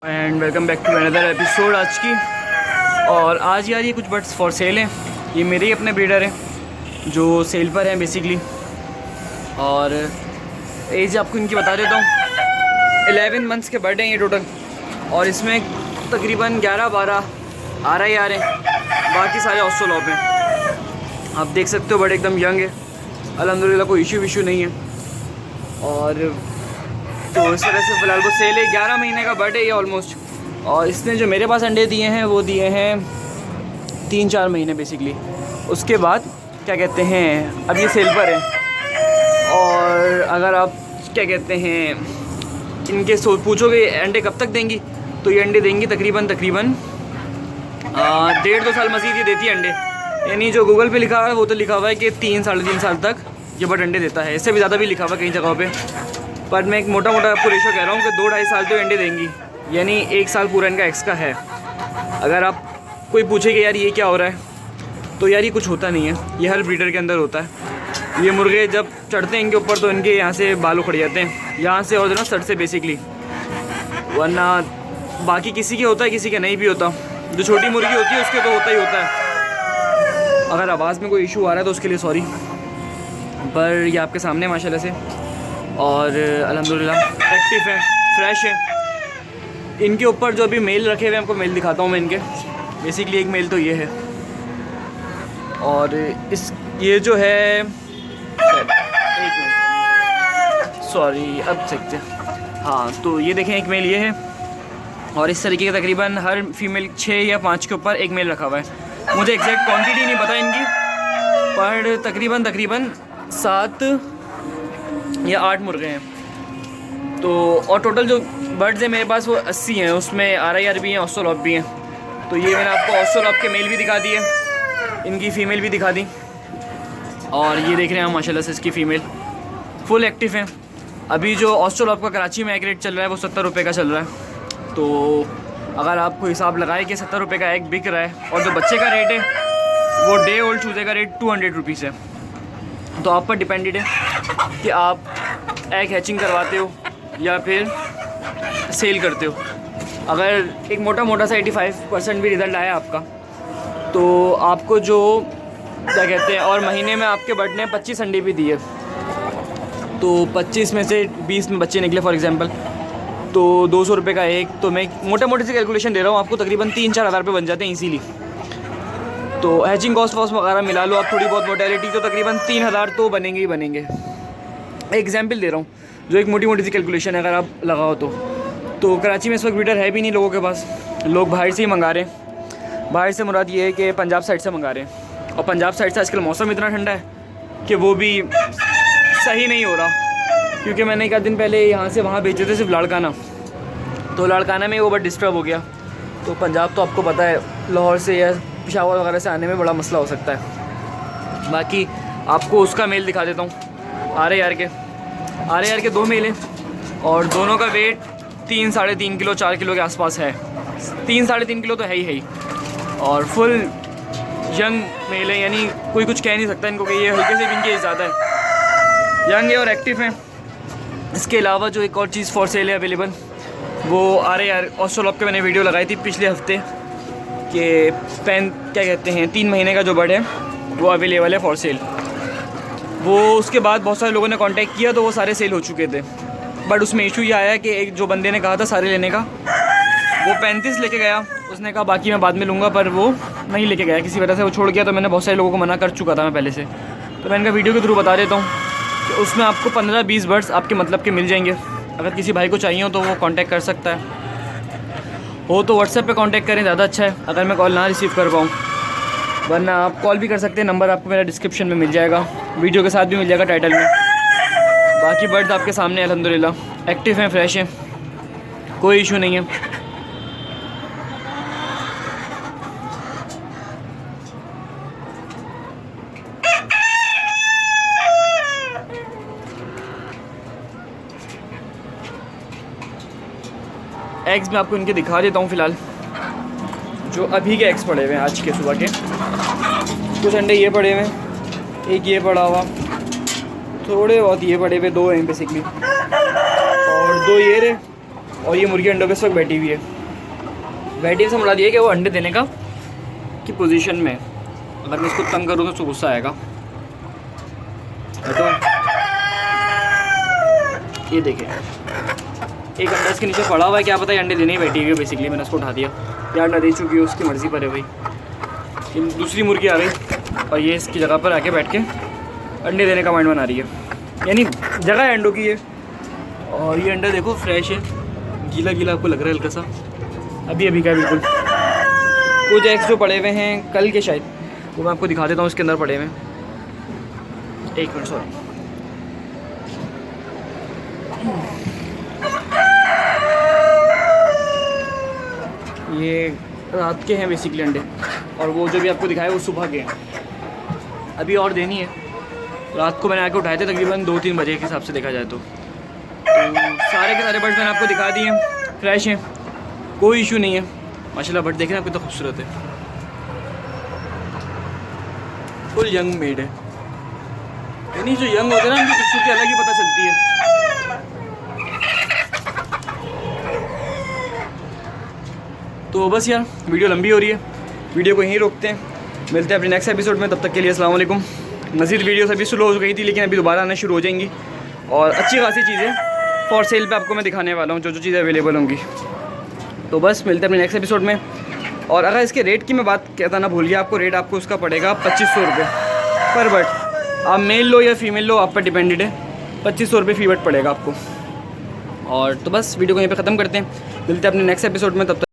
And welcome back to another episode आज की। और आज यार ये कुछ बर्ड्स फॉर सेल हैं। ये मेरे ही अपने ब्रीडर हैं जो सेल पर हैं बेसिकली। और एज आपको इनकी बता देता हूँ, 11 मंथ्स के बर्ड हैं ये टोटल। और इसमें तकरीबन 11-12 आ रहे हैं, बाकी सारे ऑस्ट्रेलॉप हैं। आप देख सकते हो बर्ड एकदम यंग है, अल्हम्दुलिल्लाह कोई इशू नहीं है। और तो इस तरह से फ़िलहाल वो सेल है। 11 महीने का बर्ड है ये ऑलमोस्ट। और इसने जो मेरे पास अंडे दिए हैं वो दिए हैं 3-4 महीने बेसिकली। उसके बाद क्या कहते हैं, अब ये सेल पर है। और अगर आप क्या कहते हैं इनके पूछोगे अंडे कब तक देंगी, तो ये अंडे देंगी तकरीबन 1.5-2 साल मज़ीद ये देती है अंडे। यानी जो गूगल पे लिखा हुआ है वो तो लिखा हुआ है कि 3-3.5 साल तक ये बर्ड अंडे देता है। इससे भी ज़्यादा भी लिखा हुआ है कई जगहों पे, पर मैं एक मोटा आपको रेशो कह रहा हूँ कि 2-2.5 साल तो अंडे देंगी, यानी 1 साल पूरा इनका एक्स का है। अगर आप कोई पूछे कि यार ये क्या हो रहा है, तो यार ये कुछ होता नहीं है, ये हर ब्रीडर के अंदर होता है। ये मुर्गे जब चढ़ते हैं इनके ऊपर तो इनके यहाँ से बाल उखड़ जाते हैं, यहाँ से और सर से बेसिकली। वरना बाकी किसी के होता है, किसी के नहीं भी होता। जो छोटी मुर्गी होती है उसके तो होता ही होता है। अगर आवाज़ में कोई इशू आ रहा है तो उसके लिए सॉरी, पर ये आपके सामने माशाल्लाह से। और अल्हम्दुलिल्लाह एक्टिव है, फ्रेश है। इनके ऊपर जो अभी मेल रखे हुए हैं, आपको मेल दिखाता हूँ मैं इनके। बेसिकली एक मेल तो ये है, और इस ये जो है सॉरी अब सकते हाँ, तो ये देखें एक मेल ये है। और इस तरीके के तकरीबन हर फीमेल 6 या 5 के ऊपर एक मेल रखा हुआ है। मुझे एग्जैक्ट क्वांटिटी नहीं पता इनकी, पर तकरीबन 7 या 8 मुर्गे हैं। तो और टोटल जो बर्ड्स हैं मेरे पास वो 80 हैं, उसमें RIR भी हैं, ऑस्ट्रेलॉप भी हैं। तो ये मैंने आपको ऑस्ट्रेलॉप के मेल भी दिखा दिए, इनकी फ़ीमेल भी दिखा दी। और ये देख रहे हैं हम माशाल्लाह से इसकी फ़ीमेल फुल एक्टिव हैं। अभी जो ऑस्ट्रेलॉप का कराची में एक रेट चल रहा है वो 70 रुपये का चल रहा है। तो अगर आपको हिसाब लगाए कि 70 रुपये का एग बिक रहा है, और जो बच्चे का रेट है वो डे ओल्ड चूज़े का रेट 200 रुपीज़ है। तो आप पर डिपेंडेड है कि आप एग हैचिंग करवाते हो या फिर सेल करते हो। अगर एक मोटा सा 85% भी रिज़ल्ट आया आपका, तो आपको जो क्या कहते हैं, और महीने में आपके बर्ड ने 25 अंडे भी दिए, तो 25 में से 20 में बच्चे निकले फॉर एग्ज़ाम्पल, तो 200 रुपये का एक। तो मैं मोटे से कैलकुलेशन दे रहा हूँ आपको, तकरीबन 3-4 हज़ार रुपये बन जाते हैं इजीली। तो हैचिंग कॉस्ट वगैरह मिला लो आप, थोड़ी बहुत मोटेलिटी, तो तकरीबन 3,000 तो बनेंगे ही बनेंगे। एग्जाम्पल दे रहा हूँ, जो एक मोटी सी कैलकुलेशन है अगर आप लगाओ तो कराची में इस वक्त ब्रीडर है भी नहीं लोगों के पास, लोग बाहर से ही मंगा रहे हैं। बाहर से मुराद ये है कि पंजाब साइड से मंगा रहे हैं। और पंजाब साइड से आजकल मौसम इतना ठंडा है कि वो भी सही नहीं हो रहा। क्योंकि मैंने एक आध दिन पहले यहाँ से वहाँ भेजे थे सिर्फ लाड़काना, तो लाड़काना में वो बड़ा डिस्टर्ब हो गया। तो पंजाब तो आपको पता है लाहौर से या पेशावर वगैरह से आने में बड़ा मसला हो सकता है। बाकी आपको उसका मेल दिखा देता हूँ। RIR के 2 मेल हैं, और दोनों का वेट 3-3.5 किलो 4 किलो के आसपास है। 3-3.5 किलो तो है ही। और फुल यंग मेल है, यानी कोई कुछ कह नहीं सकता इनको कि ये हल्के से भी इनकी एज ज़्यादा है। यंग है और एक्टिव हैं। इसके अलावा जो एक और चीज़ फॉर सेल है अवेलेबल, वो RIR ऑस्ट्रेलॉप के मैंने वीडियो लगाई थी पिछले हफ्ते कि क्या कहते हैं 3 महीने का जो बर्ड है वो अवेलेबल है फॉर सेल। वो उसके बाद बहुत सारे लोगों ने कांटेक्ट किया तो वो सारे सेल हो चुके थे। बट उसमें इशू ये आया कि एक जो बंदे ने कहा था सारे लेने का, वो 35 लेके गया। उसने कहा बाकी मैं बाद में लूँगा, पर वो नहीं लेके गया, किसी वजह से वो छोड़ गया। तो मैंने बहुत सारे लोगों को मना कर चुका था मैं पहले से, तो मैं इनका वीडियो के थ्रू बता देता हूँ कि उसमें आपको 15-20 बर्ड्स आपके मतलब के मिल जाएंगे। अगर किसी भाई को चाहिए हो तो वो कांटेक्ट कर सकता है। हो तो व्हाट्सएप पे कांटेक्ट करें, ज़्यादा अच्छा है अगर मैं कॉल ना रिसीव कर पाऊँ। वरना आप कॉल भी कर सकते हैं, नंबर आपको मेरा डिस्क्रिप्शन में मिल जाएगा, वीडियो के साथ भी मिल जाएगा टाइटल में। बाकी बर्ड्स आपके सामने अल्हम्दुलिल्लाह एक्टिव हैं, फ्रेश हैं, कोई इशू नहीं है। एग्स मैं आपको इनके दिखा देता हूँ फ़िलहाल, जो अभी के एग्स पड़े हुए हैं आज के सुबह के। कुछ अंडे ये पड़े हुए हैं, एक ये पड़ा हुआ, थोड़े बहुत ये पड़े हुए, 2 हैं बेसिकली, और 2 ये रहे, और ये मुर्गी अंडों पे इस वक्त बैठी हुई है। बैठी से मुड़ा दिया कि वो अंडे देने का की पोजीशन में है। अगर मैं इसको तंग करूँ तो उसको गुस्सा आएगा। तो ये देखें, एक अंडा इसके नीचे पड़ा हुआ है, क्या पता है अंडे देने ही बैठी हुई है। बेसिकली मैंने उसको उठा दिया, या अंडा दे चुकी है, उसकी मर्ज़ी पर है भाई। दूसरी मुर्गी आ गई और ये इसकी जगह पर आके बैठ के अंडे देने का माइंड बना रही है, यानी जगह है अंडों की ये। और ये अंडा देखो फ्रेश है, गीला गीला आपको लग रहा है हल्का सा, अभी अभी का बिल्कुल। कुछ एग्स जो पड़े हुए हैं कल के शायद, वो मैं आपको दिखा देता हूँ उसके अंदर पड़े हुए हैं। एक मिनट सॉरी, ये रात के हैं बेसिकली अंडे, और वो जो भी आपको दिखाया वो सुबह के हैं। अभी और देनी है, रात को मैंने आके उठाए थे तकरीबन 2-3 बजे के हिसाब से देखा जाए तो सारे के सारे बर्ड्स मैंने आपको दिखा दिए, फ्रेश हैं, कोई इशू नहीं है माशाल्लाह। बर्ड देख रहे हैं आपको, तो खूबसूरत है, फुल यंग मेड है। यानी जो यंग होते हैं ना उनकी खूबसूरती अलग ही पता चलती है। तो बस यार वीडियो लंबी हो रही है, वीडियो को यहीं रोकते हैं, मिलते हैं अपने नेक्स्ट एपिसोड में। तब तक के लिए अस्सलाम वालेकुम। मज़ीद वीडियोस अभी स्लो हो गई थी लेकिन अभी दोबारा आना शुरू हो जाएंगी, और अच्छी खासी चीज़ें फॉर सेल पे आपको मैं दिखाने वाला हूँ, जो जो चीज़ें अवेलेबल होंगी। तो बस मिलते हैं अपने नेक्स्ट एपिसोड में। और अगर इसके रेट की मैं बात कहता ना भूल गया, आपको रेट आपको उसका पड़ेगा 2500 रुपये पर बर्ड। आप मेल लो या फीमेल लो, आप पर डिपेंडेड है, 2500 रुपये फी बर्ड पड़ेगा आपको। और तो बस वीडियो को यहीं पे ख़त्म करते हैं, मिलते हैं अपने नेक्स्ट एपिसोड में, तब तक